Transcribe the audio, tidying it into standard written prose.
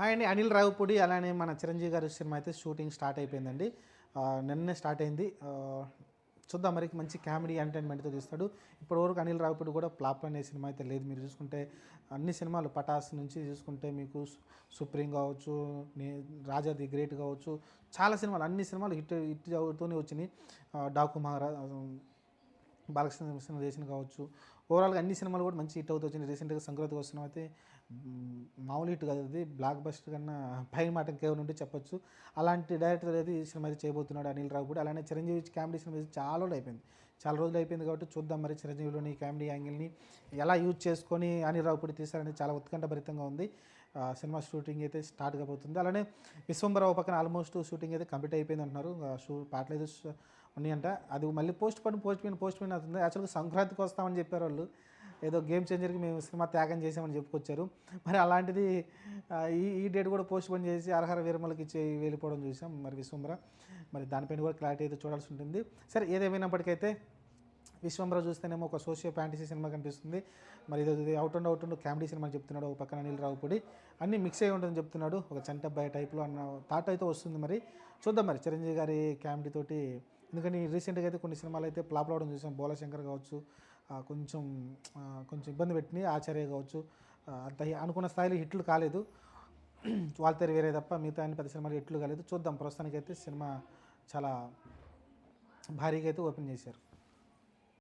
Hi అండి. అనిల్ రావిపూడి అలానే మన చిరంజీవి గారి సినిమా అయితే షూటింగ్ స్టార్ట్ అయిపోయిందండి. నిన్నే స్టార్ట్ అయింది. చూద్దాం మరి మంచి కామెడీ ఎంటర్టైన్మెంట్‌తో తీస్తాడు. ఇప్పటివరకు అనిల్ రావిపూడి కూడా ఫ్లాప్ అనే సినిమా అయితే లేదు. మీరు చూసుకుంటే అన్ని సినిమాలు 'పటాస్' నుంచి చూసుకుంటే మీకు 'సుప్రీం' కావచ్చు, నే 'రాజా ది గ్రేట్' కావచ్చు, చాలా సినిమాలు అన్ని సినిమాలు హిట్ హిట్ అవుతూనే వచ్చినాయి. 'డాకు మహారాజ్' బాలకృష్ణ సినిమా చేసిన కావచ్చు, ఓవరాల్గా అన్ని సినిమాలు కూడా మంచి హిట్ అవుతూ వచ్చింది. రీసెంట్గా సంక్రాంతికి వస్తున్న అయితే మామూలు హిట్ కాదు, అది బ్లాక్ బస్టర్ కన్నా పై మాట ఇంకేమైనా ఉంటే చెప్పొచ్చు. అలాంటి డైరెక్టర్ అయితే ఈ సినిమా అయితే చేయబోతున్నాడు అనిల్ రావిపూడి. అలానే చిరంజీవి కామెడీ సినిమా చాలా రోజులు అయిపోయింది కాబట్టి చూద్దాం మరి చిరంజీవిలోని కామెడీ యాంగిల్ని ఎలా యూజ్ చేసుకొని అనిల్ రావిపూడి తీస్తారనేది చాలా ఉత్కంఠభరితంగా ఉంది. సినిమా షూటింగ్ అయితే స్టార్ట్ కాబోతుంది. అలానే విశ్వంబరావు పక్కన ఆల్మోస్ట్ షూటింగ్ అయితే కంప్లీట్ అయిపోయింది అంటున్నారు. పాటలు అయితే ఉన్నాయంట. అది మళ్ళీ పోస్ట్ పోన్ అవుతుంది. యాక్చువల్గా సంక్రాంతికి వస్తామని చెప్పారు వాళ్ళు. ఏదో గేమ్ చేంజర్కి మేము సినిమా త్యాగం చేసామని చెప్పుకొచ్చారు. మరి అలాంటిది ఈ డేట్ కూడా పోస్ట్ పోన్ చేసి అర్హర వీరమలకి ఇచ్చి వెళ్ళిపోవడం చూసాం మరి విశ్వంబర. మరి దానిపైన కూడా క్లారిటీ అయితే చూడాల్సి ఉంటుంది. సరే, ఏదేమైనప్పటికైతే విశ్వంబర చూస్తేనేమో ఒక సోషియో ఫ్యాంటసీ సినిమా కనిపిస్తుంది. మరి ఇది అవుట్ అండ్ కామెడీ సినిమా అని చెప్తున్నాడు. ఒక పక్కన అనిల్ రావిపూడి అన్నీ మిక్స్ అయ్యి ఉంటుందని చెప్తున్నాడు. ఒక చంటబ్బాయి టైప్లో అన్న థాట్ అయితే వస్తుంది. మరి చూద్దాం మరి చిరంజీవి గారి కామెడీ తోటి. ఎందుకని రీసెంట్గా అయితే కొన్ని సినిమాలు అయితే ఫ్లాప్ అవడం చూసాం. బోలాశంకర్ కావచ్చు, కొంచెం కొంచెం ఇబ్బంది పెట్టినాయి. ఆచార్య కావచ్చు, అంత అనుకున్న స్థాయిలో హిట్లు కాలేదు. వాల్తేరు వేరే తప్ప మిగతా అన్ని పెద్ద సినిమాలు హిట్లు కాలేదు. చూద్దాం, ప్రస్తుతానికైతే సినిమా చాలా భారీగా అయితే ఓపెన్ చేశారు.